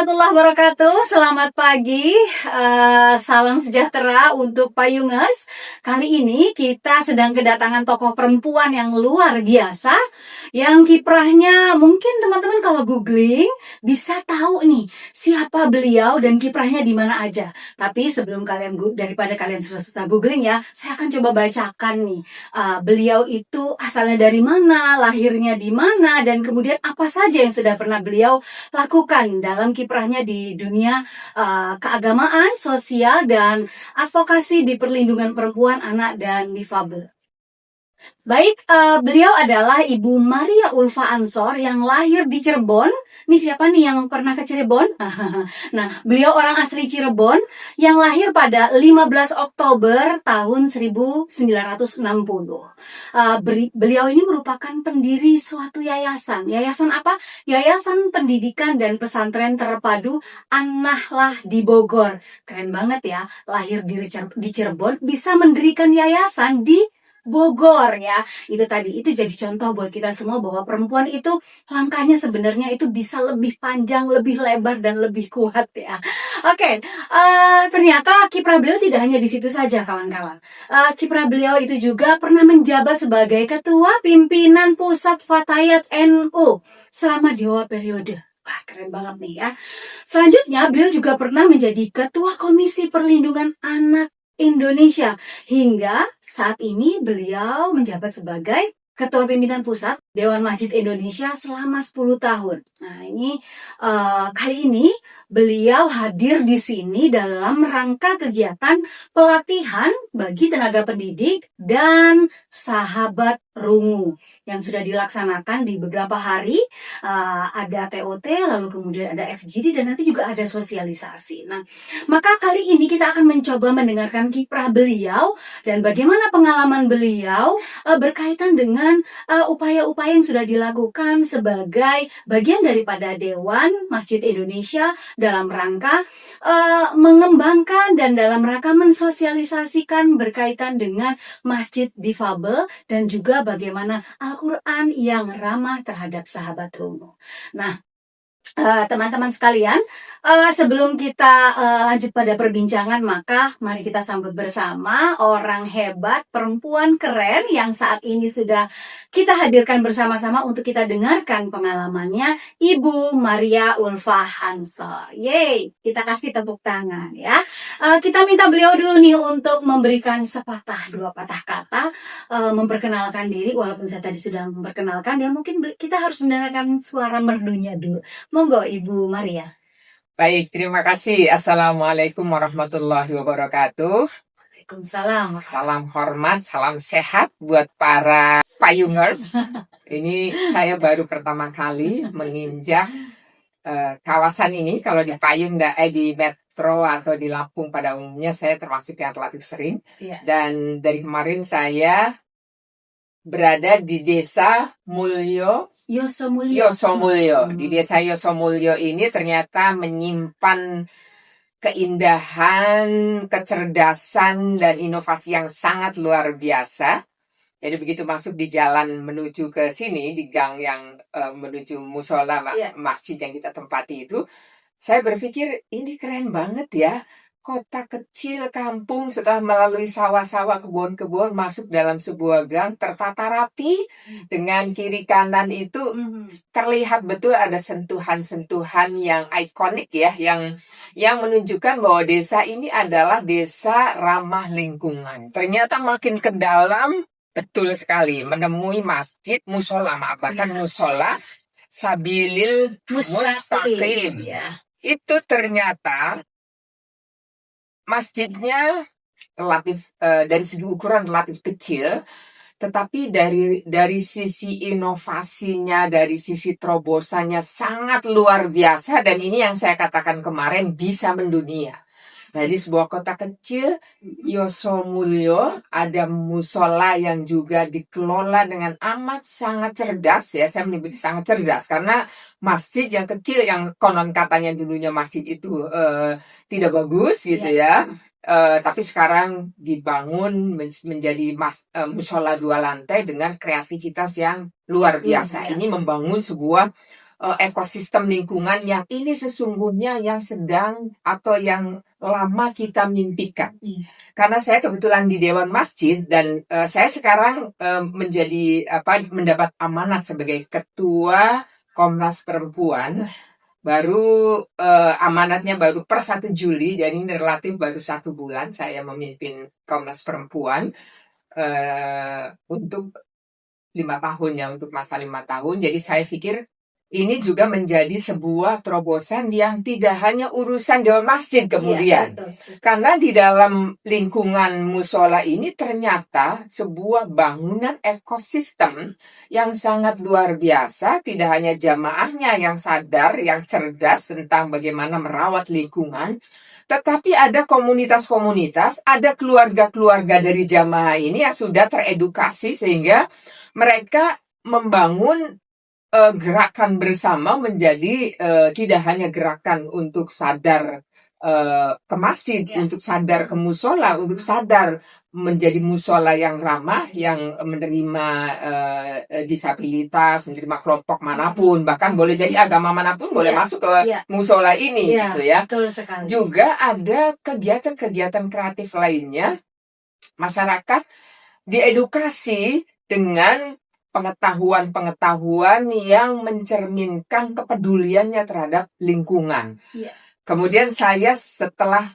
warahmatullahi wabarakatuh. Selamat pagi, salam sejahtera untuk Payungers. Kali ini kita sedang kedatangan tokoh perempuan yang luar biasa, yang kiprahnya mungkin teman-teman kalau googling bisa tahu nih siapa beliau dan kiprahnya di mana aja. Tapi sebelum daripada kalian susah-susah googling ya, saya akan coba bacakan nih beliau itu asalnya dari mana, lahirnya di mana, dan kemudian apa saja yang sudah pernah beliau lakukan dalam kiprahnya di dunia keagamaan, sosial, dan advokasi di perlindungan perempuan, anak, dan difabel. Baik, beliau adalah Ibu Maria Ulfa Ansor yang lahir di Cirebon. Ini siapa nih yang pernah ke Cirebon? Nah, beliau orang asli Cirebon yang lahir pada 15 Oktober tahun 1960. Beliau ini merupakan pendiri suatu yayasan. Yayasan apa? Yayasan Pendidikan dan Pesantren Terpadu An-Nahlah di Bogor. Keren banget ya, lahir di Cirebon bisa mendirikan yayasan di Bogor ya. Itu jadi contoh buat kita semua bahwa perempuan itu langkahnya sebenarnya itu bisa lebih panjang, lebih lebar, dan lebih kuat ya. Oke, ternyata kiprah beliau tidak hanya di situ saja kawan-kawan. Kiprah beliau itu juga pernah menjabat sebagai ketua pimpinan pusat Fatayat NU selama 2 periode. Wah, keren banget nih ya. Selanjutnya beliau juga pernah menjadi ketua Komisi Perlindungan Anak Indonesia hingga saat ini beliau menjabat sebagai Ketua Pimpinan Pusat Dewan Masjid Indonesia selama 10 tahun. Nah, ini kali ini beliau hadir di sini dalam rangka kegiatan pelatihan bagi tenaga pendidik dan sahabat rungu yang sudah dilaksanakan di beberapa hari. Ada TOT, lalu kemudian ada FGD, dan nanti juga ada sosialisasi. Nah, maka kali ini kita akan mencoba mendengarkan kiprah beliau dan bagaimana pengalaman beliau berkaitan dengan upaya-upaya yang sudah dilakukan sebagai bagian daripada Dewan Masjid Indonesia dalam rangka mengembangkan dan dalam rangka mensosialisasikan berkaitan dengan masjid difabel dan juga bagaimana Al-Quran yang ramah terhadap sahabat rungu. Nah, teman-teman sekalian, sebelum kita lanjut pada perbincangan, maka mari kita sambut bersama orang hebat, perempuan keren yang saat ini sudah kita hadirkan bersama-sama untuk kita dengarkan pengalamannya, Ibu Maria Ulfa Ansor. Yeay, kita kasih tepuk tangan ya. Kita minta beliau dulu nih untuk memberikan sepatah dua patah kata, memperkenalkan diri, walaupun saya tadi sudah memperkenalkan, dan mungkin kita harus mendengarkan suara merdunya dulu. Monggo Ibu Maria. Baik, terima kasih. Assalamualaikum warahmatullahi wabarakatuh. Waalaikumsalam. Salam hormat, salam sehat buat para Payungers. Ini saya baru pertama kali menginjak kawasan ini. Kalau di Payung, di Metro atau di Lampung pada umumnya saya termasuk yang relatif sering. Iya. Dan dari kemarin saya berada di desa Yosomulyo. Di desa Yosomulyo ini ternyata menyimpan keindahan, kecerdasan, dan inovasi yang sangat luar biasa. Jadi begitu masuk di jalan menuju ke sini, di gang yang menuju musola masjid yang kita tempati itu, saya berpikir ini keren banget ya. Kota kecil, kampung, setelah melalui sawah-sawah, kebun-kebun, masuk dalam sebuah gang tertata rapi dengan kiri kanan itu terlihat betul ada sentuhan-sentuhan yang ikonik ya, yang menunjukkan bahwa desa ini adalah desa ramah lingkungan. Ternyata makin ke dalam betul sekali menemui masjid, musola, bahkan musola Sabilil Mustaqim. Itu ternyata masjidnya relatif dari segi ukuran relatif kecil, tetapi dari sisi inovasinya, dari sisi terobosannya sangat luar biasa, dan ini yang saya katakan kemarin bisa mendunia. Nah, di sebuah kota kecil Yosomulyo ada musola yang juga dikelola dengan amat sangat cerdas ya. Saya menyebutnya sangat cerdas karena masjid yang kecil yang konon katanya dulunya masjid itu tidak bagus gitu ya. Tapi sekarang dibangun menjadi musola 2 lantai dengan kreativitas yang luar biasa. Ini membangun sebuah ekosistem lingkungan yang ini sesungguhnya yang sedang atau yang lama kita mimpikan. Karena saya kebetulan di Dewan Masjid dan saya sekarang mendapat amanat sebagai Ketua Komnas Perempuan. Baru amanatnya baru per 1 Juli, jadi ini relatif baru 1 bulan saya memimpin Komnas Perempuan untuk 5 tahun ya, untuk masa 5 tahun. Jadi saya pikir ini juga menjadi sebuah terobosan yang tidak hanya urusan Dewan Masjid kemudian. Karena di dalam lingkungan musola ini ternyata sebuah bangunan ekosistem yang sangat luar biasa. Tidak hanya jamaahnya yang sadar, yang cerdas tentang bagaimana merawat lingkungan, tetapi ada komunitas-komunitas, ada keluarga-keluarga dari jamaah ini yang sudah teredukasi sehingga mereka membangun gerakan bersama menjadi tidak hanya gerakan untuk sadar ke masjid, untuk sadar ke musola, untuk sadar menjadi musola yang ramah, yang menerima disabilitas, menerima kelompok manapun, bahkan boleh jadi agama manapun boleh masuk ke musola ini, gitu ya. Betul sekali. Juga ada kegiatan-kegiatan kreatif lainnya, masyarakat diedukasi dengan pengetahuan-pengetahuan yang mencerminkan kepeduliannya terhadap lingkungan. Kemudian saya setelah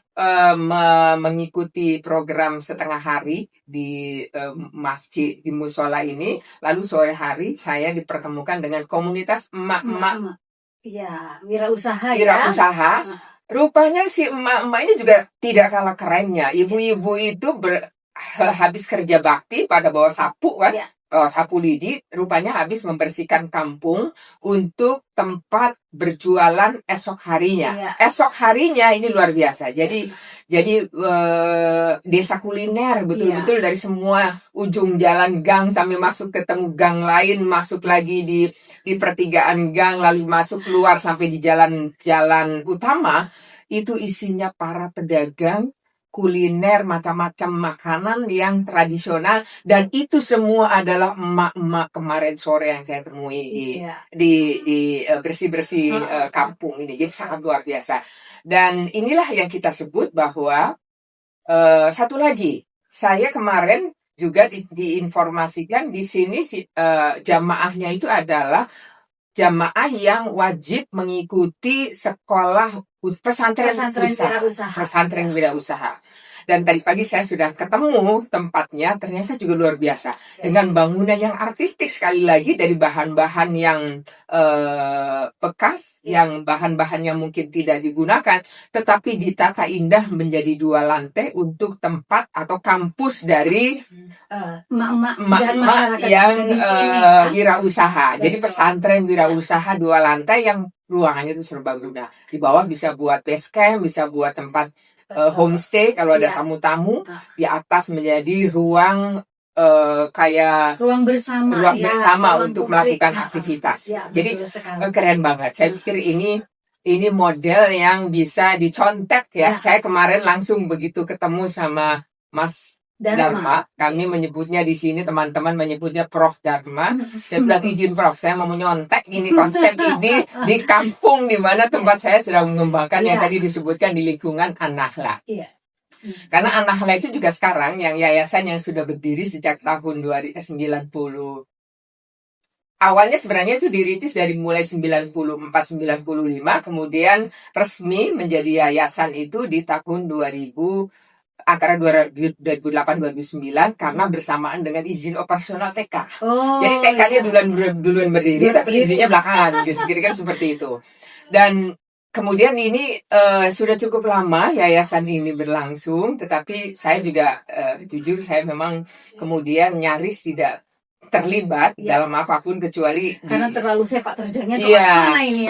mengikuti program setengah hari di masjid, di musola ini, lalu sore hari saya dipertemukan dengan komunitas emak-emak wirausaha. Rupanya si emak-emak ini juga tidak kalah kerennya. Ibu-ibu itu habis kerja bakti pada bawa sapu kan, sapu lidi, rupanya habis membersihkan kampung untuk tempat berjualan esok harinya. Esok harinya ini luar biasa. Jadi desa kuliner betul-betul dari semua ujung jalan gang sampai masuk ketemu gang lain, masuk lagi di pertigaan gang, lalu masuk keluar sampai di jalan utama. Itu isinya para pedagang kuliner, macam-macam makanan yang tradisional, dan itu semua adalah emak-emak kemarin sore yang saya temui di bersih-bersih kampung ini. Jadi sangat luar biasa. Dan inilah yang kita sebut bahwa satu lagi, saya kemarin juga diinformasikan di sini jamaahnya itu adalah jamaah yang wajib mengikuti sekolah pesantren wirausaha. Dan tadi pagi saya sudah ketemu tempatnya, ternyata juga luar biasa. Dengan bangunan yang artistik, sekali lagi dari bahan-bahan yang bekas, yang bahan-bahan yang mungkin tidak digunakan, tetapi ditata indah menjadi 2 lantai untuk tempat atau kampus dari emak-emak yang wirausaha. Jadi pesantren wirausaha 2 lantai yang ruangannya itu serbaguna. Di bawah bisa buat base camp, bisa buat tempat homestay kalau ada tamu-tamu. Di atas menjadi ruang kayak ruang bersama untuk melakukan aktivitas. Jadi keren banget. Saya pikir ini model yang bisa dicontek ya. Saya kemarin langsung begitu ketemu sama Mas Dharma. Kami menyebutnya di sini, teman-teman menyebutnya Prof Dharma. Saya bilang, izin Prof, saya mau menyontek ini konsep ini di kampung di mana tempat saya sedang mengembangkan yang tadi disebutkan di lingkungan An-Nahla. Karena An-Nahla itu juga sekarang yang yayasan yang sudah berdiri sejak tahun 90. Awalnya sebenarnya itu diritis dari mulai 94-95, kemudian resmi menjadi yayasan itu di tahun 2000. Antara 2008-2009 karena bersamaan dengan izin operasional TK. Jadi TK-nya duluan berdiri, tapi izinnya belakangan, gitu. Kira-kira seperti itu. Dan kemudian ini sudah cukup lama yayasan ini berlangsung, tetapi saya juga jujur saya memang kemudian nyaris tidak terlibat dalam apapun kecuali karena terlalu sepak terjangnya kemana ini.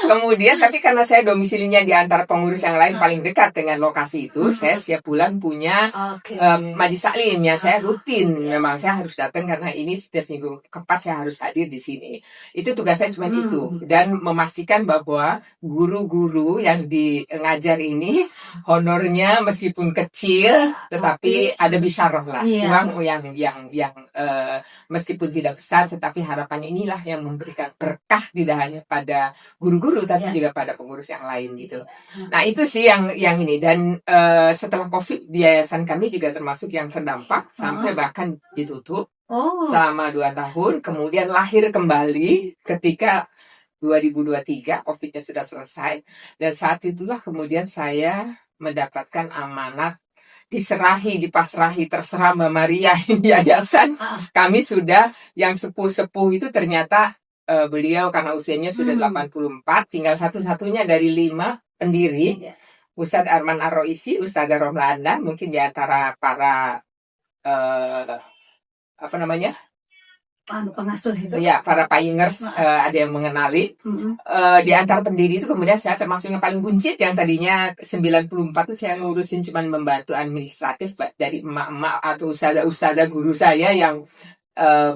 Kemudian tapi karena saya domisilinya di antara pengurus yang lain paling dekat dengan lokasi itu, saya setiap bulan punya Oke. majelis taklim ya, saya rutin, memang saya harus datang karena ini setiap minggu keempat saya harus hadir di sini. Itu tugas saya cuma itu, dan memastikan bahwa guru-guru yang ngajar ini honornya meskipun kecil tetapi ada bisyarah lah, Iya. uang yang meskipun tidak besar tetapi harapannya inilah yang memberikan berkah tidak hanya pada guru-guru tapi juga pada pengurus yang lain gitu. Nah itu sih yang ini, dan setelah COVID di yayasan kami juga termasuk yang terdampak sampai bahkan ditutup selama 2 tahun, kemudian lahir kembali ketika 2023 COVID-nya sudah selesai, dan saat itulah kemudian saya mendapatkan amanat dipasrahi, terserah Mbak Maria ini yayasan. Kami sudah yang sepuh-sepuh itu ternyata beliau karena usianya sudah 84, tinggal satu-satunya dari 5 pendiri, Ustadz Arman Ar-Roisi, Ustadz Romlanda, mungkin di antara para Pengasuh itu. Ya, para pioneers ada yang mengenali. Di antara pendiri itu kemudian saya termasuk yang paling buncit, yang tadinya 94 itu saya ngurusin cuman membantu administratif dari emak-emak atau ustazah guru saya yang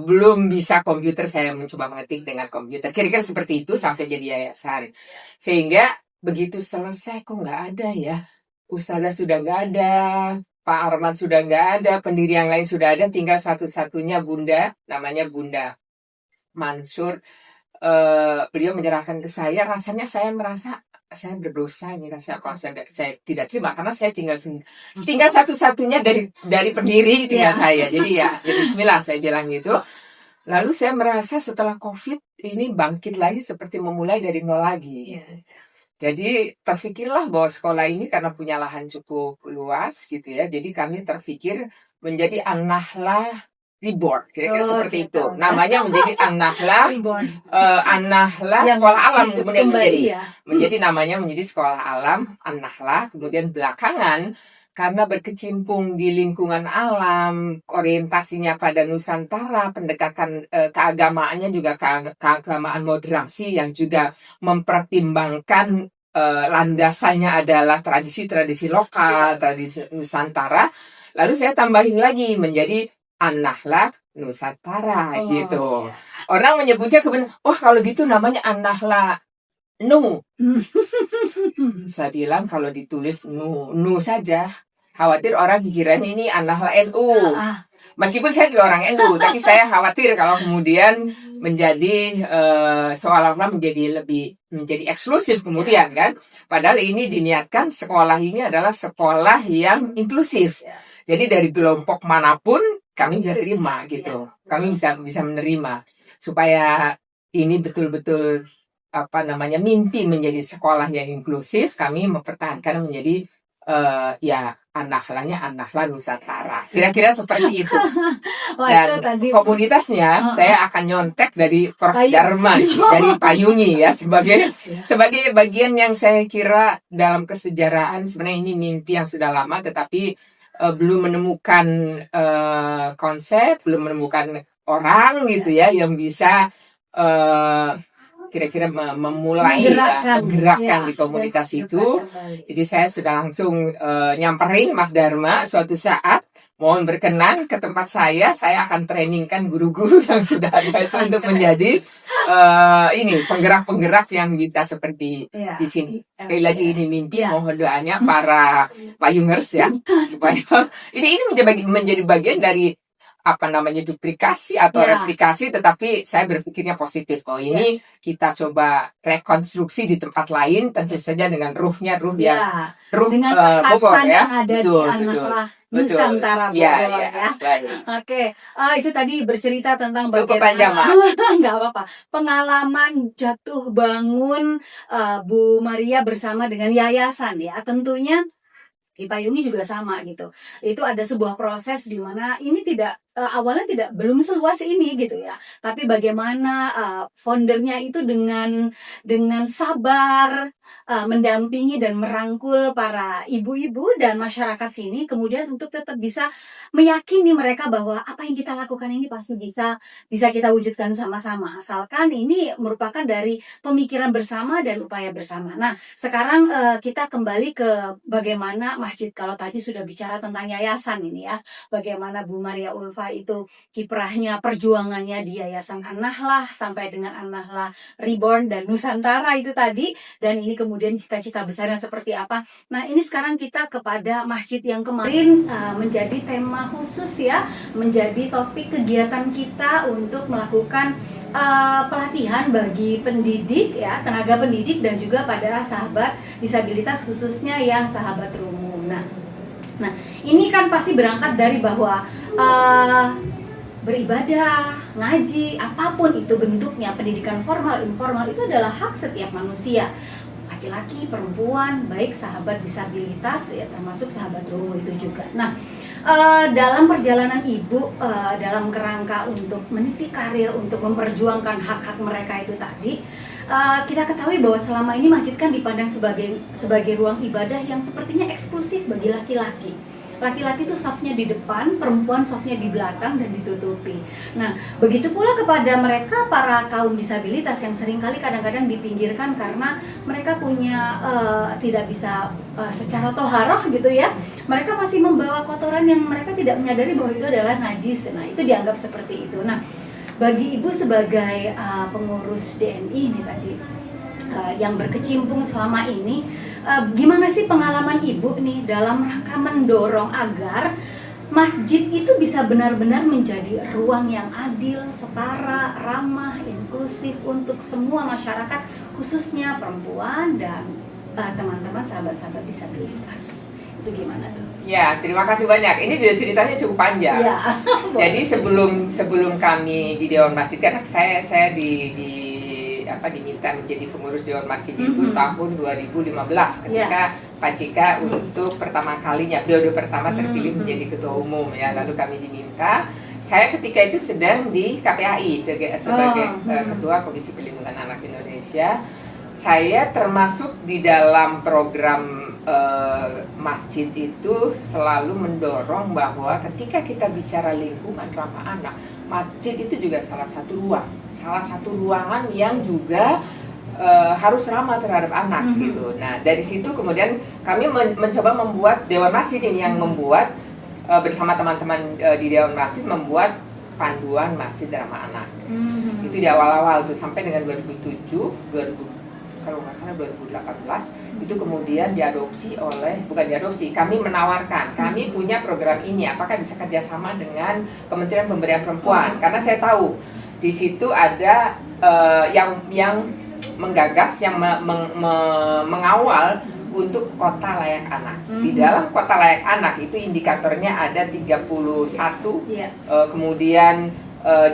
belum bisa komputer, saya mencoba mengetik dengan komputer. Kira-kira seperti itu sampai jadi yayasan. Sehingga begitu selesai kok nggak ada ya. Ustazah sudah nggak ada, Pak Arman sudah nggak ada, pendiri yang lain sudah ada, tinggal satu-satunya Bunda, namanya Bunda Mansur. Beliau menyerahkan ke saya, rasanya saya merasa saya berdosa ini, rasanya kalau saya tidak terima karena saya tinggal satu-satunya dari pendiri tinggal saya. Jadi ya bismillah saya bilang gitu. Lalu saya merasa setelah COVID ini bangkit lagi seperti memulai dari nol lagi. Jadi terfikirlah bahwa sekolah ini karena punya lahan cukup luas gitu ya. Jadi kami terfikir menjadi An-Nahlah Reborn, kira-kira seperti itu. Namanya menjadi An-Nahlah, An-Nahlah Sekolah Alam kemudian menjadi namanya menjadi Sekolah Alam An-Nahlah. Kemudian belakangan karena berkecimpung di lingkungan alam, orientasinya pada Nusantara, pendekatan keagamaannya juga keagamaan moderasi yang juga mempertimbangkan landasannya adalah tradisi-tradisi lokal, tradisi Nusantara. Lalu saya tambahin lagi menjadi An-Nahlah Nusantara gitu. Orang menyebutnya kalau gitu namanya An-Nahlah Nu. Saya bilang kalau ditulis Nu saja, khawatir orang pikiran ini An-Nahlah NU. Meskipun saya juga orang NU, tapi saya khawatir kalau kemudian menjadi seolah-olah menjadi eksklusif kemudian kan. Padahal ini diniatkan sekolah ini adalah sekolah yang inklusif. Jadi dari kelompok manapun kami bisa terima gitu. Kami bisa menerima supaya ini betul-betul mimpi menjadi sekolah yang inklusif. Kami mempertahankan menjadi An-Nahlahnya Nusantara. Kira-kira seperti itu. Dan komunitasnya saya akan nyontek dari Prof. Dharma, dari Payungi ya, sebagai bagian yang saya kira dalam kesejarahan sebenarnya ini mimpi yang sudah lama tetapi belum menemukan konsep, belum menemukan orang gitu ya yang bisa kira-kira memulai menggerakkan di komunitas itu. Jadi saya sudah langsung nyamperin Mas Dharma suatu saat, mohon berkenan ke tempat saya akan trainingkan guru-guru yang sudah ada itu untuk menjadi penggerak-penggerak yang bisa seperti di sini. Sekali lagi ini mimpi, mohon doanya para payungers ya supaya ini menjadi bagian dari duplikasi atau replikasi, tetapi saya berpikirnya positif. Ini kita coba rekonstruksi di tempat lain, tentu saja dengan ruh dengan kekhasan yang ada di An-Nahlah Nusantara Bogor ya. Oke, itu tadi bercerita tentang bagaimana nggak apa-apa pengalaman jatuh bangun Bu Maria bersama dengan yayasan ya. Tentunya di Payungi juga sama gitu. Itu ada sebuah proses di mana ini tidak awalnya belum seluas ini gitu ya. Tapi bagaimana foundernya itu dengan sabar mendampingi dan merangkul para ibu-ibu dan masyarakat sini, kemudian untuk tetap bisa meyakini mereka bahwa apa yang kita lakukan ini pasti bisa kita wujudkan sama-sama, asalkan ini merupakan dari pemikiran bersama dan upaya bersama. Nah, sekarang kita kembali ke bagaimana masjid. Kalau tadi sudah bicara tentang yayasan ini ya, bagaimana Bu Maria Ulfa itu kiprahnya, perjuangannya di Yayasan An-Nahlah sampai dengan An-Nahlah Reborn dan Nusantara itu tadi, dan ini kemudian cita-cita besarnya seperti apa. Nah, ini sekarang kita kepada masjid yang kemarin menjadi tema khusus ya, menjadi topik kegiatan kita untuk melakukan pelatihan bagi pendidik ya, tenaga pendidik dan juga pada sahabat disabilitas khususnya yang sahabat Rumu. Nah, ini kan pasti berangkat dari bahwa beribadah, ngaji, apapun itu bentuknya, pendidikan formal, informal itu adalah hak setiap manusia. Laki-laki, perempuan, baik sahabat disabilitas ya, termasuk sahabat Rumu itu juga. Nah, dalam perjalanan ibu dalam kerangka untuk meniti karir, untuk memperjuangkan hak-hak mereka itu tadi, kita ketahui bahwa selama ini masjid kan dipandang sebagai ruang ibadah yang sepertinya eksklusif bagi laki-laki. Laki-laki itu safnya di depan, perempuan safnya di belakang dan ditutupi. Nah, begitu pula kepada mereka para kaum disabilitas yang seringkali kadang-kadang dipinggirkan karena mereka punya tidak bisa secara toharoh gitu ya. Mereka masih membawa kotoran yang mereka tidak menyadari bahwa itu adalah najis. Nah, itu dianggap seperti itu. Nah, bagi ibu sebagai pengurus DNI ini tadi yang berkecimpung selama ini, gimana sih pengalaman ibu nih dalam rangka mendorong agar masjid itu bisa benar-benar menjadi ruang yang adil, setara, ramah, inklusif untuk semua masyarakat, khususnya perempuan dan teman-teman sahabat-sahabat disabilitas. Itu gimana tuh? Ya, terima kasih banyak. Ini ceritanya cukup panjang. Ya. Jadi sebelum kami di Dewan Masjid, karena saya diminta menjadi pengurus Dewan Masjid itu tahun 2015 ketika Pak JK untuk pertama kalinya periode pertama terpilih menjadi ketua umum ya. Lalu kami diminta, saya ketika itu sedang di KPAI sebagai ketua Komisi Perlindungan Anak Indonesia. Saya termasuk di dalam program masjid itu selalu mendorong bahwa ketika kita bicara lingkungan ramah anak, masjid itu juga salah satu ruangan yang juga harus ramah terhadap anak gitu. Nah, dari situ kemudian kami mencoba membuat Dewan Masjid ini yang membuat bersama teman-teman di Dewan Masjid membuat panduan masjid ramah anak. Itu di awal-awal tuh sampai dengan 2007, kalau nggak salah 2018 itu kemudian kami menawarkan, kami punya program ini, apakah bisa kerjasama dengan Kementerian Pemberdayaan Perempuan, karena saya tahu di situ ada yang menggagas, yang mengawal untuk kota layak anak. Di dalam kota layak anak itu indikatornya ada 31, kemudian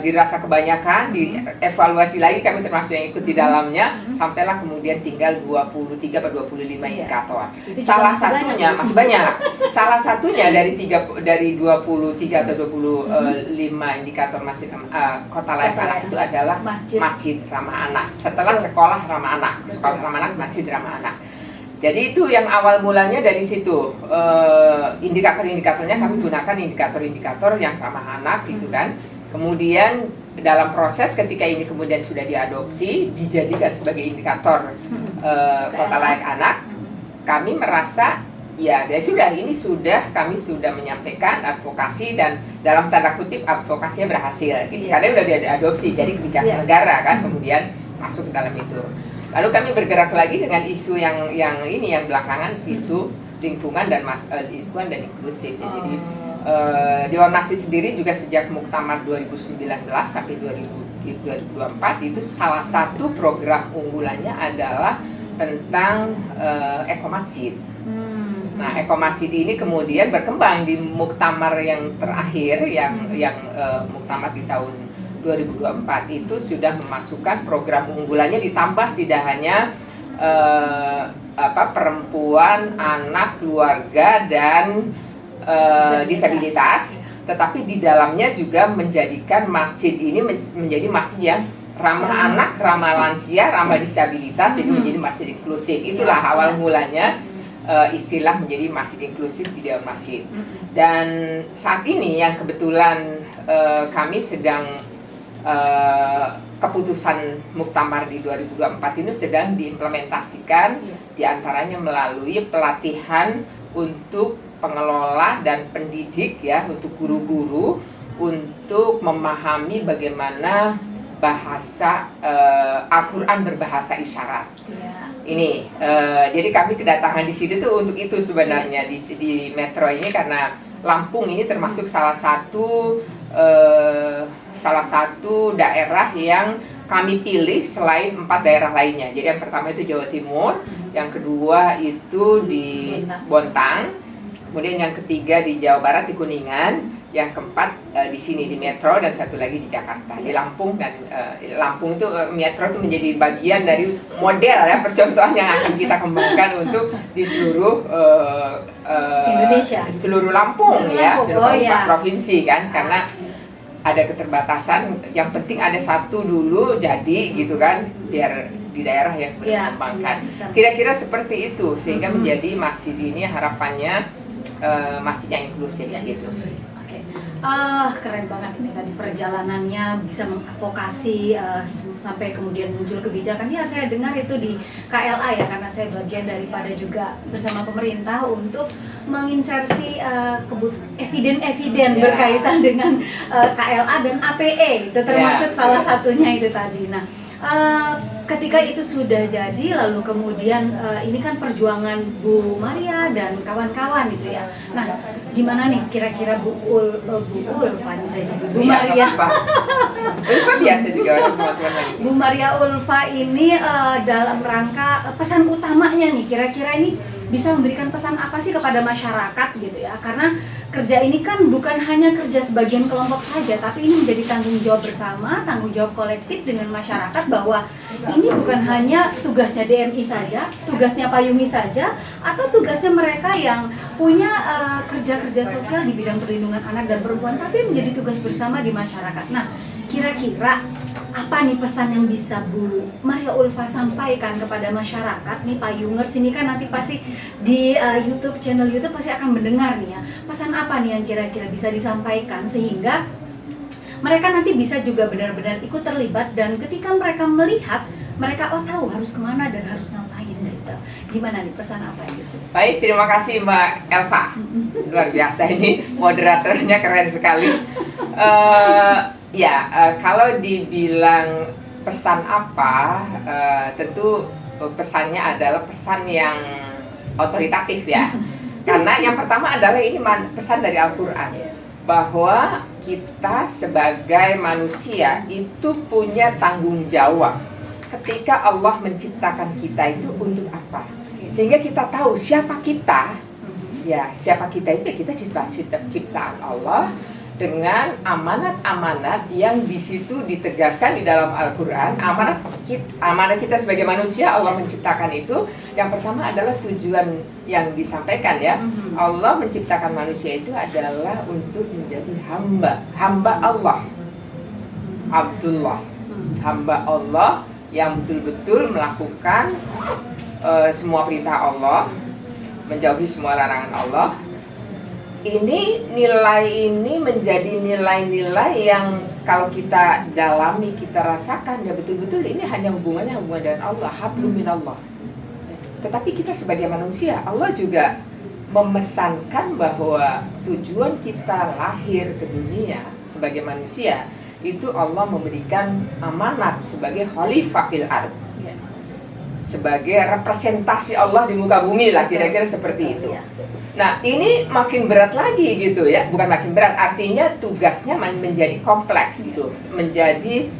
dirasa kebanyakan, dievaluasi lagi, kami termasuk yang ikut di dalamnya, sampailah kemudian tinggal 23 atau 25 indikator. Salah satunya masih banyak. Salah satunya dari 23 atau 25 indikator masjid kota layak anak itu adalah masjid ramah anak. Setelah sekolah ramah anak, masjid ramah anak. Jadi itu yang awal mulanya dari situ. Indikator-indikatornya kami gunakan indikator-indikator yang ramah anak gitu kan. Kemudian dalam proses ketika ini kemudian sudah diadopsi, dijadikan sebagai indikator kota layak anak, kami merasa kami sudah menyampaikan advokasi, dan dalam tanda kutip advokasinya berhasil gitu. Karena sudah diadopsi jadi kebijakan negara kan, kemudian masuk ke dalam itu. Lalu kami bergerak lagi dengan isu yang belakangan, isu lingkungan dan inklusif. Jadi Dewan Masjid sendiri juga sejak Muktamar 2019 sampai 2024 itu salah satu program unggulannya adalah tentang ekomasjid. Nah, ekomasjid ini kemudian berkembang di Muktamar yang terakhir, yang Muktamar di tahun 2024 itu sudah memasukkan program unggulannya, ditambah tidak hanya perempuan, anak, keluarga dan disabilitas, tetapi di dalamnya juga menjadikan masjid ini menjadi masjid yang ramah anak, ramah lansia, ramah disabilitas, jadi menjadi masjid inklusif. Itulah awal mulanya istilah menjadi masjid inklusif di dalam masjid. Dan saat ini yang kebetulan kami sedang keputusan Muktamar di 2024 ini sedang diimplementasikan, diantaranya melalui pelatihan untuk pengelola dan pendidik ya, untuk guru-guru untuk memahami bagaimana bahasa Al-Quran berbahasa isyarat. Ini jadi kami kedatangan di sini tuh untuk itu sebenarnya di Metro ini, karena Lampung ini termasuk salah satu daerah yang kami pilih selain 4 daerah lainnya. Jadi yang pertama itu Jawa Timur, yang kedua itu di Bontang, kemudian yang ketiga di Jawa Barat di Kuningan, yang keempat di sini di Metro, dan satu lagi di Jakarta, di Lampung. Dan Lampung itu Metro itu menjadi bagian dari model ya, percontohan yang akan kita kembangkan untuk di seluruh Indonesia, seluruh Lampung ya, seluruh provinsi kan, karena ada keterbatasan. Yang penting ada satu dulu jadi gitu kan, biar di daerah yang mengembangkan. Kira-kira seperti itu, sehingga menjadi masjid ini harapannya masjid yang inklusif gitu. Keren banget ini tadi perjalanannya, bisa mengadvokasi sampai kemudian muncul kebijakan. Ya, saya dengar itu di KLA ya, karena saya bagian daripada juga bersama pemerintah untuk menginsersi eviden berkaitan dengan KLA dan APE, itu termasuk salah satunya itu tadi. Nah, ketika itu sudah jadi, lalu kemudian ini kan perjuangan Bu Maria dan kawan-kawan gitu ya. Nah, gimana nih kira-kira Bu Ulfa ini saya jadi Bu Maria. Ulfa biasa juga teman-teman lagi. Bu Maria Ulfa ini dalam rangka pesan utamanya nih, kira-kira ini bisa memberikan pesan apa sih kepada masyarakat gitu ya? Karena kerja ini kan bukan hanya kerja sebagian kelompok saja, tapi ini menjadi tanggung jawab bersama, tanggung jawab kolektif dengan masyarakat, bahwa ini bukan hanya tugasnya DMI saja, tugasnya Payungi saja, atau tugasnya mereka yang punya kerja-kerja sosial di bidang perlindungan anak dan perempuan, tapi menjadi tugas bersama di masyarakat. Nah, kira-kira apa nih pesan yang bisa Bu Maria Ulfa sampaikan kepada masyarakat nih, Payungers ini kan nanti pasti di channel YouTube pasti akan mendengar nih ya, pesan apa nih yang kira-kira bisa disampaikan sehingga mereka nanti bisa juga benar-benar ikut terlibat, dan ketika mereka melihat, mereka tahu harus kemana dan harus ngapain gitu. Gimana nih pesan apa gitu? Baik, terima kasih Mbak Elva, luar biasa ini moderatornya, keren sekali. Kalau dibilang pesan apa, tentu pesannya adalah pesan yang otoritatif ya. Karena yang pertama adalah ini pesan dari Al-Quran, bahwa kita sebagai manusia itu punya tanggung jawab ketika Allah menciptakan kita itu untuk apa. Sehingga kita tahu siapa kita. Ya, siapa kita itu, kita ciptaan Allah dengan amanat-amanat yang di situ ditegaskan di dalam Al-Quran. Amanat kita sebagai manusia, Allah menciptakan itu. Yang pertama adalah tujuan yang disampaikan ya. Allah menciptakan manusia itu adalah untuk menjadi hamba Allah, Abdullah, hamba Allah yang betul-betul melakukan semua perintah Allah, menjauhi semua larangan Allah. Ini nilai ini menjadi nilai-nilai yang kalau kita dalami, kita rasakan ya, betul-betul ini hanya hubungan dengan Allah, hablum minallah. Tetapi kita sebagai manusia, Allah juga memesankan bahwa tujuan kita lahir ke dunia sebagai manusia itu Allah memberikan amanat sebagai khalifah fil ard, sebagai representasi Allah di muka bumi lah, kira-kira seperti itu. Nah, ini makin berat lagi gitu ya, bukan makin berat, artinya tugasnya menjadi kompleks gitu, menjadi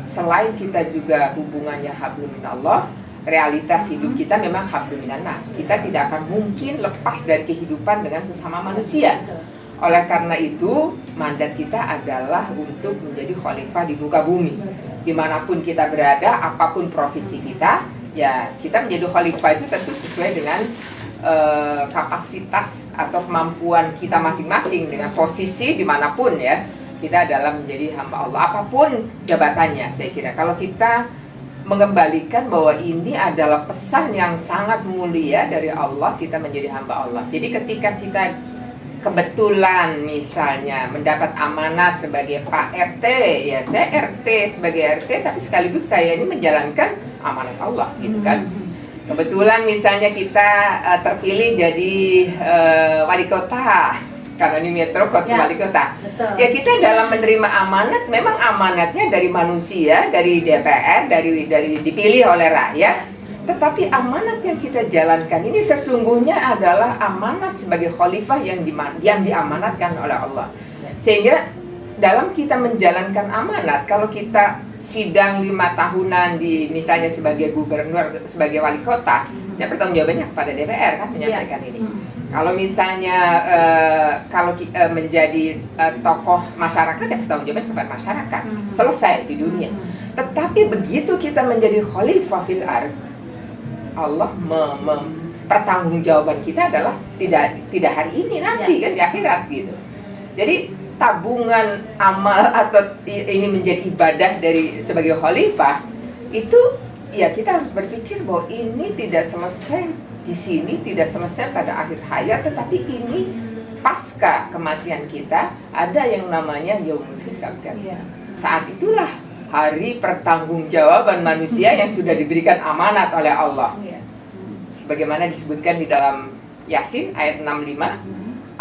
selain kita juga hubungannya hablum minallah, realitas hidup kita memang hablum minannas. Kita tidak akan mungkin lepas dari kehidupan dengan sesama manusia. Oleh karena itu, mandat kita adalah untuk menjadi khalifah di muka bumi. Dimanapun kita berada, apapun profesi kita, ya kita menjadi khalifah itu tentu sesuai dengan kapasitas atau kemampuan kita masing-masing dengan posisi dimanapun ya, kita adalah menjadi hamba Allah apapun jabatannya. Saya kira kalau kita mengembalikan bahwa ini adalah pesan yang sangat mulia dari Allah, kita menjadi hamba Allah. Jadi ketika kita kebetulan misalnya mendapat amanat sebagai Pak RT, ya saya RT sebagai RT, tapi sekaligus saya ini menjalankan amanat Allah, gitu kan. Kebetulan misalnya kita terpilih jadi wali kota, karena ini metro kota wali kota. Betul. Ya kita dalam menerima amanat, memang amanatnya dari manusia, dari DPR, dari dipilih oleh rakyat. Tetapi amanat yang kita jalankan ini sesungguhnya adalah amanat sebagai khalifah yang diamanatkan oleh Allah. Sehingga dalam kita menjalankan amanat, kalau kita sidang 5 tahunan di misalnya sebagai gubernur, sebagai wali kota, ya pertanggungjawabannya kepada DPR kan menyampaikan ini. Kalau misalnya menjadi tokoh masyarakat, ya pertanggungjawaban kepada masyarakat. Selesai di dunia. Tetapi begitu kita menjadi khalifah fil ard, Allah pertanggungjawaban kita adalah tidak hari ini, nanti kan di akhirat gitu. Jadi tabungan amal atau ini menjadi ibadah dari sebagai khalifah itu, ya kita harus berpikir bahwa ini tidak selesai di sini, tidak selesai pada akhir hayat, tetapi ini pasca kematian kita ada yang namanya yaumul hisab kan. Saat itulah hari pertanggungjawaban manusia yang sudah diberikan amanat oleh Allah. Sebagaimana disebutkan di dalam Yasin ayat 65,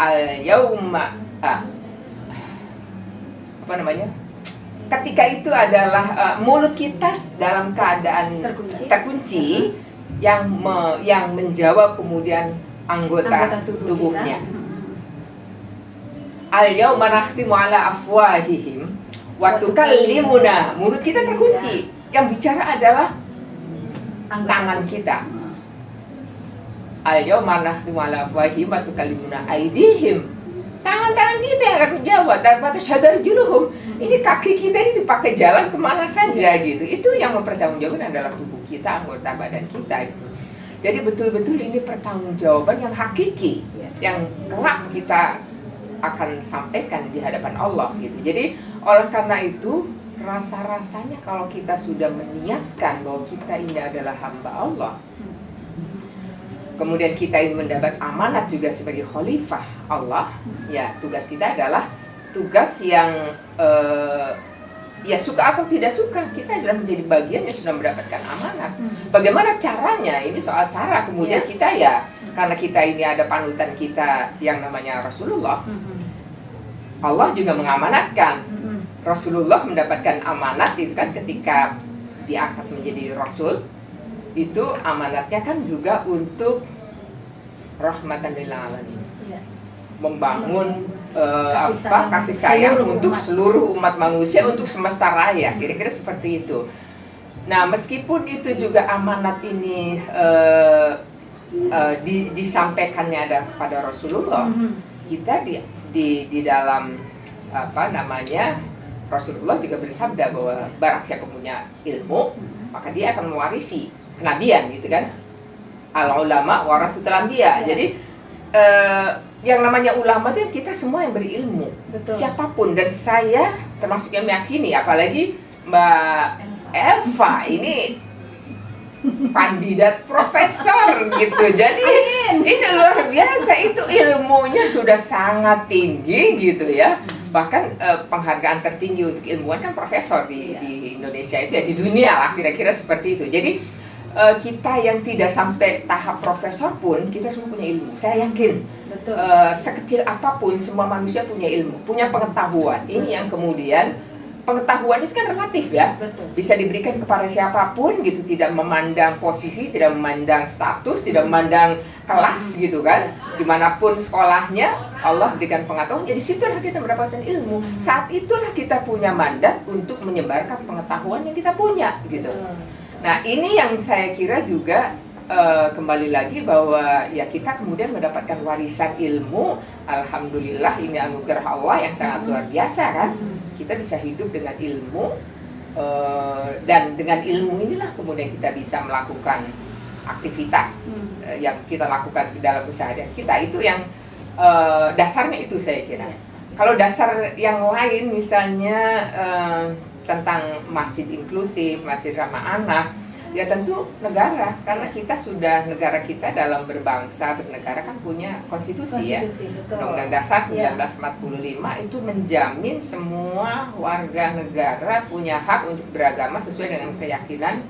al-yauma ketika itu adalah mulut kita dalam keadaan terkunci yang menjawab kemudian anggota tubuhnya. Al-yauma nakhtimu ala afwahihim wa tukallimuna, mulut kita terkunci, yang bicara adalah tangan kita. Al-yauma nakhtimu ala afwahihim wa tukallimuna aydihim, tangan-tangan kita yang akan menjawab, dan fatashhadu arjuluhum, ini kaki kita ini dipakai jalan kemana saja gitu. Itu yang mempertanggungjawabkan adalah tubuh kita, anggota badan kita gitu. Jadi betul-betul ini pertanggungjawaban yang hakiki, yang kelak kita akan sampaikan di hadapan Allah gitu. Jadi oleh karena itu, rasa-rasanya kalau kita sudah meniatkan bahwa kita ini adalah hamba Allah, kemudian kita ingin mendapat amanat juga sebagai khalifah Allah, ya tugas kita adalah tugas yang ya suka atau tidak suka, kita adalah menjadi bagian yang sudah mendapatkan amanat. Bagaimana caranya? Ini soal cara. Kemudian kita ya, karena kita ini ada panutan kita yang namanya Rasulullah, Allah juga mengamanatkan. Rasulullah mendapatkan amanat itu kan ketika diangkat menjadi Rasul, itu amanatnya kan juga untuk rahmatan lil alamin, membangun kasih sayang untuk seluruh umat manusia, untuk semesta raya, kira-kira seperti itu. Nah, meskipun itu juga amanat ini disampaikannya ada kepada Rasulullah, kita di dalam Rasulullah juga bersabda bahwa barang siapa punya ilmu, maka dia akan mewarisi kenabian gitu kan. Al ulama warasatul anbiya. Jadi yang namanya ulama itu kita semua yang berilmu. Betul. Siapapun, dan saya termasuk yang meyakini, apalagi Mbak Elva ini kandidat profesor gitu. Jadi ini luar biasa, itu ilmunya sudah sangat tinggi gitu ya. Bahkan penghargaan tertinggi untuk ilmuwan kan profesor di Indonesia itu ya, di dunia lah kira-kira seperti itu. Jadi kita yang tidak sampai tahap profesor pun kita semua punya ilmu. Saya yakin sekecil apapun semua manusia punya ilmu, punya pengetahuan. Ini yang kemudian pengetahuan itu kan relatif ya. Bisa diberikan kepada siapapun gitu, tidak memandang posisi, tidak memandang status, tidak memandang kelas gitu kan. Dimanapun sekolahnya Allah berikan pengetahuan, jadi situlah kita mendapatkan ilmu. Saat itulah kita punya mandat untuk menyebarkan pengetahuan yang kita punya gitu. Nah, ini yang saya kira juga kembali lagi bahwa ya kita kemudian mendapatkan warisan ilmu. Alhamdulillah, ini anugerah Allah yang sangat luar biasa kan. Kita bisa hidup dengan ilmu, dan dengan ilmu inilah kemudian kita bisa melakukan aktivitas yang kita lakukan di dalam keseharian kita, itu yang dasarnya itu saya kira. Kalau dasar yang lain misalnya tentang masjid inklusif, masjid ramah anak, ya tentu negara, karena negara kita dalam berbangsa, bernegara kan punya konstitusi ya. Undang-Undang Dasar 1945 itu menjamin semua warga negara punya hak untuk beragama sesuai dengan keyakinan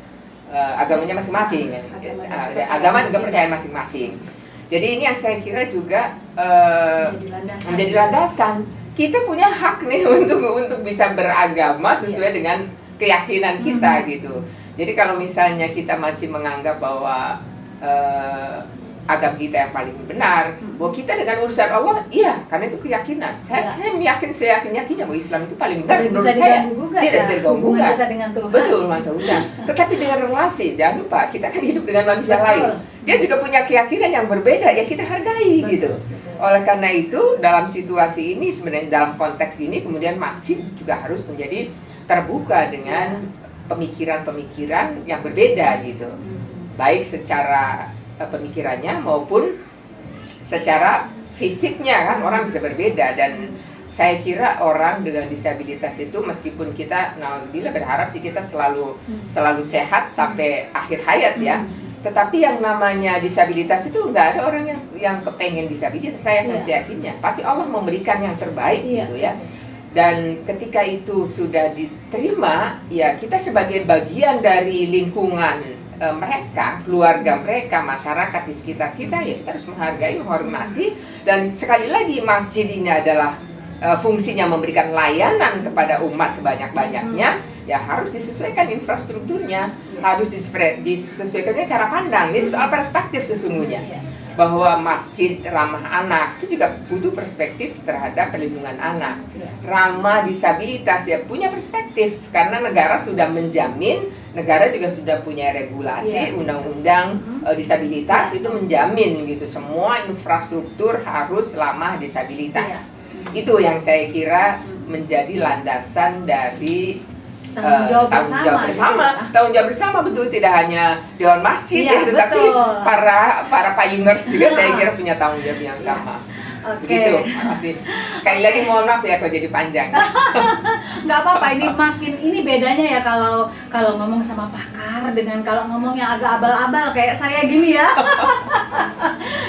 agamanya masing-masing. Agama dan kepercayaan masing-masing. Jadi ini yang saya kira juga menjadi landasan. Kita punya hak nih untuk bisa beragama sesuai dengan keyakinan kita gitu. Jadi kalau misalnya kita masih menganggap bahwa agama kita yang paling benar, bahwa kita dengan urusan Allah, iya, karena itu keyakinan. Saya yakinnya bahwa Islam itu paling benar menurut saya. Tidak bisa diganggu-gugat dengan Tuhan. Betul, mantap. Tetapi dengan relasi, jangan lupa kita kan hidup dengan manusia lain. Dia juga punya keyakinan yang berbeda, ya kita hargai gitu. Oleh karena itu, dalam situasi ini sebenarnya dalam konteks ini kemudian masjid juga harus menjadi terbuka dengan pemikiran-pemikiran yang berbeda gitu. Baik secara pemikirannya maupun secara fisiknya kan orang bisa berbeda, dan saya kira orang dengan disabilitas itu meskipun kita alhamdulillah berharap sih kita selalu sehat sampai akhir hayat ya. Tetapi yang namanya disabilitas itu nggak ada orang yang kepengen disabilitas, saya masih yakinnya pasti Allah memberikan yang terbaik gitu ya. Dan ketika itu sudah diterima, ya kita sebagai bagian dari lingkungan mereka, keluarga mereka, masyarakat di sekitar kita, ya kita harus menghargai, menghormati. Dan sekali lagi masjid ini adalah fungsinya memberikan layanan kepada umat sebanyak-banyaknya, ya harus disesuaikan infrastrukturnya, harus disesuaikannya cara pandang. Jadi soal perspektif sesungguhnya, bahwa masjid ramah anak itu juga butuh perspektif terhadap perlindungan anak. Ramah disabilitas ya punya perspektif, karena negara sudah menjamin, negara juga sudah punya regulasi, undang-undang disabilitas itu menjamin gitu, semua infrastruktur harus ramah disabilitas. Itu yang saya kira menjadi landasan dari tanggung jawab bersama, betul, tidak hanya Dewan Masjid tapi para payungers juga saya kira punya tanggung jawab yang sama. Begitu, makasih. Sekali lagi mohon maaf ya kalau jadi panjang. Nggak apa-apa, ini bedanya ya kalau ngomong sama pakar dengan kalau ngomong yang agak abal-abal kayak saya gini ya.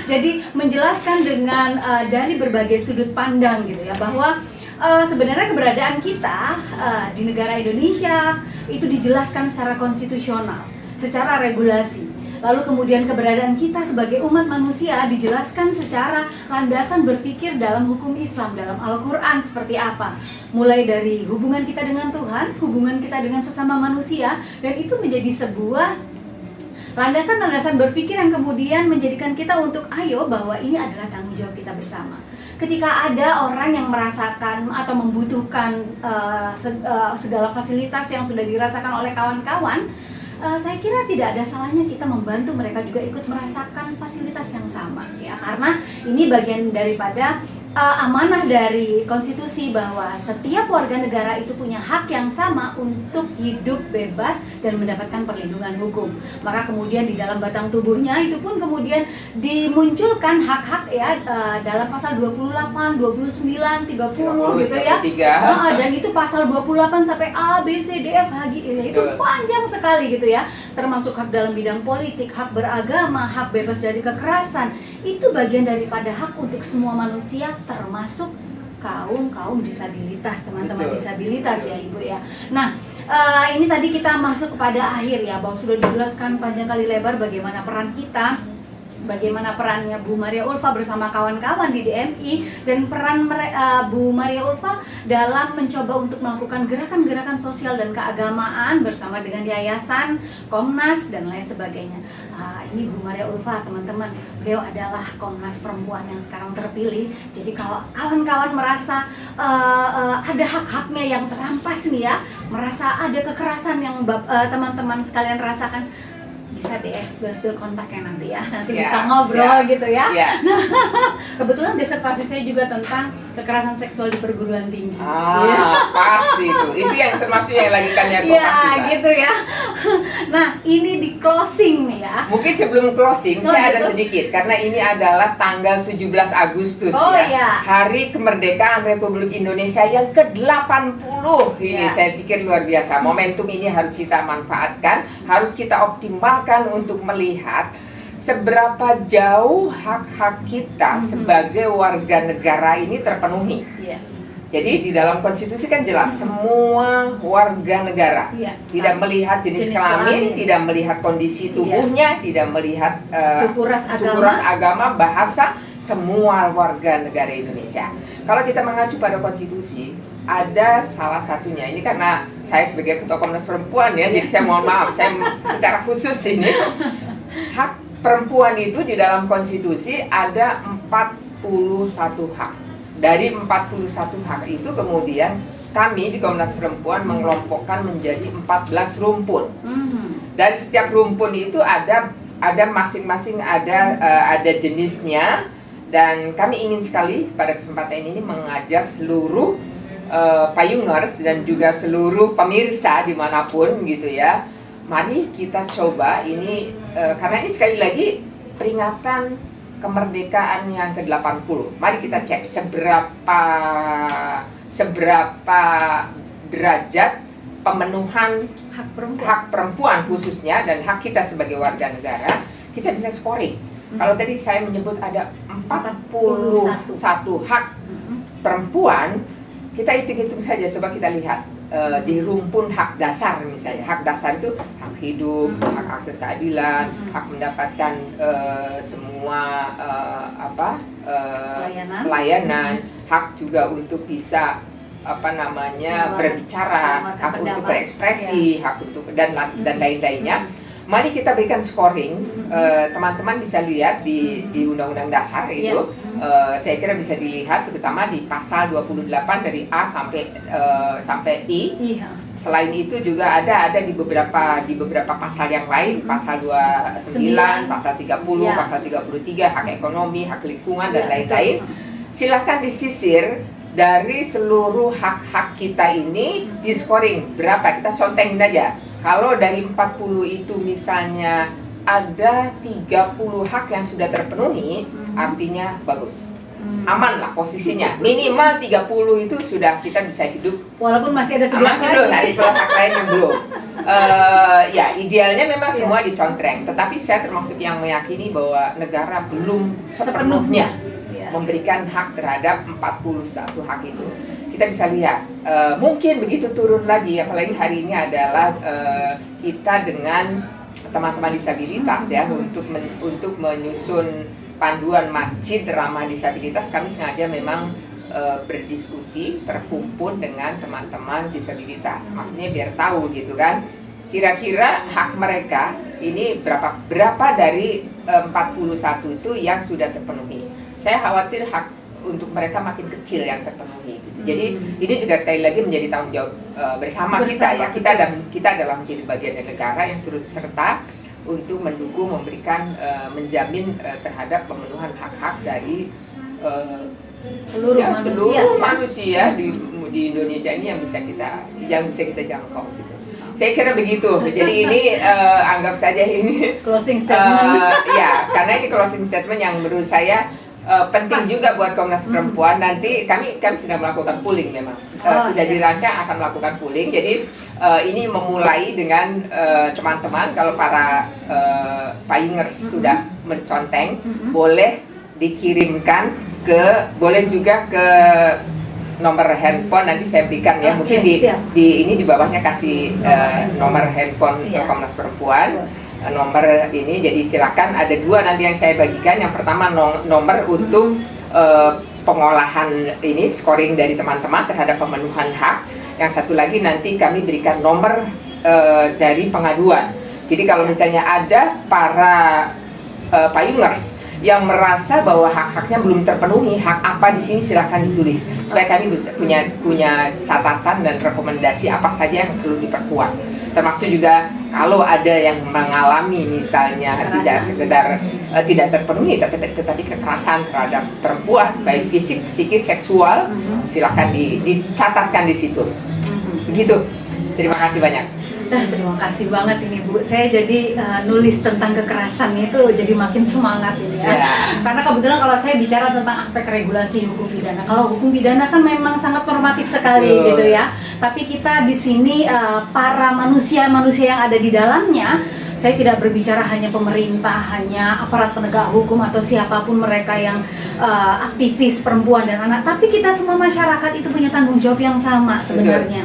Jadi menjelaskan dengan dari berbagai sudut pandang gitu ya, bahwa sebenarnya keberadaan kita di negara Indonesia itu dijelaskan secara konstitusional, secara regulasi. Lalu kemudian keberadaan kita sebagai umat manusia dijelaskan secara landasan berpikir dalam hukum Islam, dalam Al-Quran seperti apa. Mulai dari hubungan kita dengan Tuhan, hubungan kita dengan sesama manusia, dan itu menjadi sebuah landasan-landasan berpikir yang kemudian menjadikan kita untuk ayo bahwa ini adalah tanggung jawab kita bersama. Ketika ada orang yang merasakan atau membutuhkan segala fasilitas yang sudah dirasakan oleh kawan-kawan, saya kira tidak ada salahnya kita membantu mereka juga ikut merasakan fasilitas yang sama ya, karena ini bagian daripada amanah dari konstitusi bahwa setiap warga negara itu punya hak yang sama untuk hidup bebas dan mendapatkan perlindungan hukum. Maka kemudian di dalam batang tubuhnya itu pun kemudian dimunculkan hak-hak ya dalam pasal 28, 29, 30 gitu ya. Dan itu pasal 28 sampai A, B, C, D, F, H, G itu panjang sekali gitu ya. Termasuk hak dalam bidang politik, hak beragama, hak bebas dari kekerasan. Itu bagian daripada hak untuk semua manusia, termasuk kaum disabilitas, teman-teman disabilitas ya Ibu ya. Nah, ini tadi kita masuk kepada akhir ya, bahwa sudah dijelaskan panjang kali lebar bagaimana peran kita, bagaimana perannya Bu Maria Ulfa bersama kawan-kawan di DMI, dan peran Bu Maria Ulfa dalam mencoba untuk melakukan gerakan-gerakan sosial dan keagamaan bersama dengan yayasan, Komnas, dan lain sebagainya. Ini Bu Maria Ulfa, teman-teman, beliau adalah Komnas Perempuan yang sekarang terpilih. Jadi kalau kawan-kawan merasa ada hak-haknya yang terampas nih ya, merasa ada kekerasan yang teman-teman sekalian rasakan, bisa spill kontaknya nanti ya, nanti Siap, bisa ngobrol siap. gitu ya. Ya. Kebetulan disertasi saya juga tentang kekerasan seksual di perguruan tinggi. Pas itu yang termasuk yang lagi kami advokasi, Ya, Pak. gitu ya. Nah, ini di closing nih ya. Mungkin sebelum closing, Oh, saya ada gitu? sedikit, karena ini adalah tanggal 17 Agustus Oh, ya. ya. Hari Kemerdekaan Republik Indonesia yang ke-80. Ini Ya. saya pikir luar biasa. Momentum ini harus kita manfaatkan, harus kita optimalkan untuk melihat seberapa jauh hak-hak kita sebagai warga negara ini terpenuhi. Iya. Jadi di dalam konstitusi kan jelas semua warga negara, Iya. tidak melihat jenis Jenis kelamin, kelamin. tidak melihat kondisi tubuhnya, tidak melihat Suku ras suku, ras, agama, bahasa, semua warga negara Indonesia. Kalau kita mengacu pada konstitusi, ada salah satunya, ini karena saya sebagai ketua Komnas Perempuan ya, jadi saya mohon maaf, saya secara khusus ini, hak perempuan itu di dalam konstitusi ada 41 hak. Dari 41 hak itu kemudian kami di Komnas Perempuan mengelompokkan menjadi 14 rumpun. Dan setiap rumpun itu ada masing-masing ada jenisnya, dan kami ingin sekali pada kesempatan ini mengajak seluruh payungers dan juga seluruh pemirsa dimanapun gitu ya. Mari kita coba ini, karena ini sekali lagi peringatan kemerdekaan yang ke-80. Mari kita cek seberapa derajat pemenuhan hak perempuan khususnya dan hak kita sebagai warga negara, kita bisa scoring. Kalau tadi saya menyebut ada 41 hak perempuan, kita hitung-hitung saja, coba kita lihat. Di rumpun hak dasar misalnya, hak dasar itu hak hidup, hak akses keadilan, hak mendapatkan semua pelayanan, hak juga untuk bisa berbicara, hak untuk berekspresi, hak untuk dan lain-lainnya. Mari kita berikan scoring, teman-teman bisa lihat di Undang-Undang Dasar itu, saya kira bisa dilihat terutama di pasal 28 dari A sampai I. Selain itu juga ada di beberapa pasal yang lain, pasal 29, pasal 30, pasal 33, hak ekonomi, hak lingkungan dan lain-lain. Silakan disisir dari seluruh hak-hak kita ini, di scoring berapa, kita contengin aja. Kalau dari 40 itu misalnya ada 30 hak yang sudah terpenuhi, artinya bagus. Aman lah posisinya. Minimal 30 itu sudah kita bisa hidup. Walaupun masih ada 11 lagi. Setelah hak lain yang belum. Ya, idealnya memang semua dicontreng. Tetapi saya termasuk yang meyakini bahwa negara belum sepenuhnya memberikan hak terhadap 41 hak itu. Kita bisa lihat, mungkin begitu turun lagi, apalagi hari ini adalah kita dengan teman-teman disabilitas ya, untuk menyusun panduan masjid ramah disabilitas. Kami sengaja memang berdiskusi, terkumpul dengan teman-teman disabilitas, maksudnya biar tahu gitu kan, kira-kira hak mereka ini berapa dari 41 itu yang sudah terpenuhi. Saya khawatir hak untuk mereka makin kecil yang terpenuhi gitu. Jadi ini juga sekali lagi menjadi tanggung jawab bersama kita ya. Kita adalah menjadi bagian dari negara yang turut serta untuk mendukung, memberikan, menjamin terhadap pemenuhan hak-hak dari seluruh manusia di Indonesia ini yang bisa kita jangkau gitu. Saya kira begitu. Jadi ini anggap saja ini closing statement. Ya, karena ini closing statement yang menurut saya penting juga buat Komnas Perempuan. Nanti kami sedang melakukan pooling memang. Sudah dirancang akan melakukan pooling. Jadi ini memulai dengan teman-teman, kalau para payungers sudah menconteng, boleh dikirimkan boleh juga ke nomor handphone, nanti saya berikan ya. Mungkin di bawahnya kasih nomor handphone Komnas Perempuan. Nomor ini, jadi silakan, ada dua nanti yang saya bagikan. Yang pertama nomor untuk pengolahan ini, scoring dari teman-teman terhadap pemenuhan hak. Yang satu lagi nanti kami berikan nomor dari pengaduan. Jadi kalau misalnya ada para payungers yang merasa bahwa hak-haknya belum terpenuhi, hak apa di sini, silakan ditulis supaya kami bisa punya catatan dan rekomendasi apa saja yang perlu diperkuat. termasuk juga kalau ada yang mengalami misalnya tidak sekedar tidak terpenuhi tetapi kekerasan terhadap perempuan baik fisik, psikis, seksual, silakan dicatatkan di situ. Begitu. Terima kasih banyak. Terima kasih banget ini Bu. Saya jadi nulis tentang kekerasan itu jadi makin semangat ini ya. Karena kebetulan kalau saya bicara tentang aspek regulasi hukum pidana, kalau hukum pidana kan memang sangat normatif sekali gitu ya. Tapi kita di sini para manusia-manusia yang ada di dalamnya, saya tidak berbicara hanya pemerintah, hanya aparat penegak hukum atau siapapun mereka yang aktivis perempuan dan anak, tapi kita semua masyarakat itu punya tanggung jawab yang sama sebenarnya.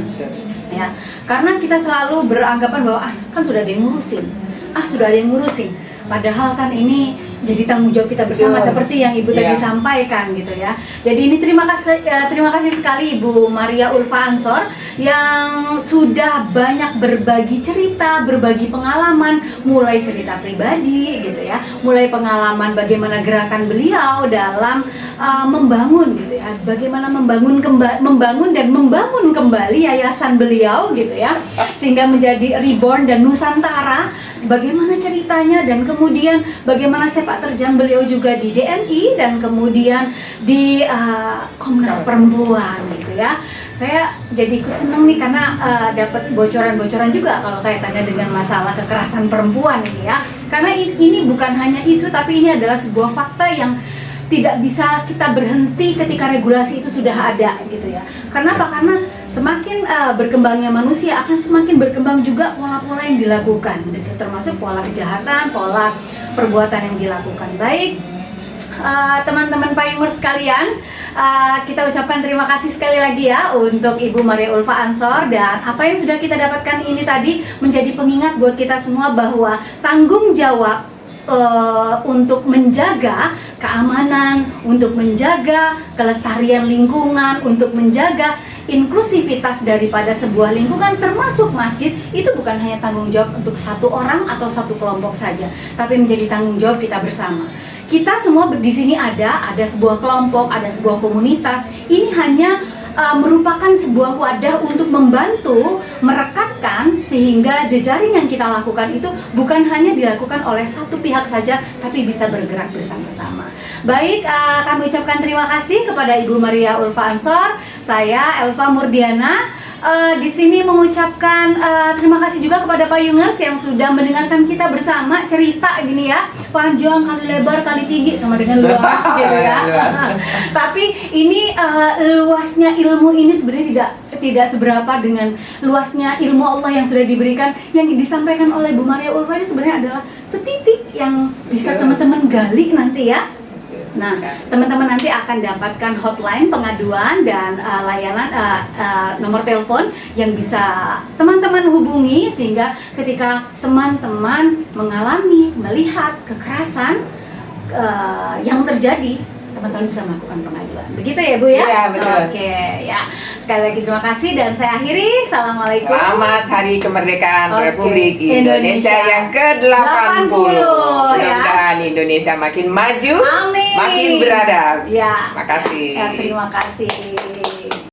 Ya, karena kita selalu beranggapan bahwa kan sudah ada yang ngurusin, padahal kan ini jadi tanggung jawab kita bersama seperti yang Ibu tadi sampaikan gitu ya. Jadi ini terima kasih sekali Ibu Maria Ulfa Ansor yang sudah banyak berbagi cerita, berbagi pengalaman, mulai cerita pribadi gitu ya, mulai pengalaman bagaimana gerakan beliau dalam membangun gitu ya, bagaimana membangun dan membangun kembali yayasan beliau gitu ya, sehingga menjadi reborn dan Nusantara. Bagaimana ceritanya dan kemudian bagaimana sepak terjang beliau juga di DMI dan kemudian di Komnas Perempuan gitu ya. Saya jadi ikut seneng nih karena dapat bocoran-bocoran juga kalau kaitannya dengan masalah kekerasan perempuan ini ya. Karena ini bukan hanya isu tapi ini adalah sebuah fakta yang tidak bisa kita berhenti ketika regulasi itu sudah ada gitu ya. Kenapa? Karena semakin berkembangnya manusia akan semakin berkembang juga pola-pola yang dilakukan, termasuk pola kejahatan, pola perbuatan yang dilakukan. Baik, teman-teman payungers sekalian, kita ucapkan terima kasih sekali lagi ya untuk Ibu Maria Ulfa Ansor, dan apa yang sudah kita dapatkan ini tadi menjadi pengingat buat kita semua bahwa tanggung jawab untuk menjaga keamanan, untuk menjaga kelestarian lingkungan, untuk menjaga inklusivitas daripada sebuah lingkungan termasuk masjid, itu bukan hanya tanggung jawab untuk satu orang atau satu kelompok saja, tapi menjadi tanggung jawab kita bersama. Kita semua di sini ada sebuah kelompok, ada sebuah komunitas. Ini hanya merupakan sebuah wadah untuk membantu merekatkan sehingga jejaring yang kita lakukan itu bukan hanya dilakukan oleh satu pihak saja, tapi bisa bergerak bersama-sama. Baik, kami ucapkan terima kasih kepada Ibu Maria Ulfa Ansor. Saya Elva Murdiana di sini mengucapkan terima kasih juga kepada payungers yang sudah mendengarkan kita bersama cerita gini ya, panjang kali lebar kali tinggi sama dengan luas gitu ya. Tapi ini luasnya ilmu ini sebenarnya tidak seberapa dengan luasnya ilmu Allah yang sudah diberikan. Yang disampaikan oleh Bu Maria Ulfa ini sebenarnya adalah setitik yang bisa teman-teman gali nanti ya. Nah, teman-teman nanti akan dapatkan hotline pengaduan dan layanan nomor telepon yang bisa teman-teman hubungi, sehingga ketika teman-teman mengalami, melihat kekerasan yang terjadi, teman-teman bisa melakukan pengaduan. Begitu ya Bu ya? Iya, betul. Oke, ya. Sekali lagi terima kasih dan saya akhiri. Assalamualaikum. Selamat Hari Kemerdekaan Republik Indonesia yang ke-80. Mudah-mudahan Indonesia makin maju, Amin. makin beradab. Ya. Makasih. Terima kasih.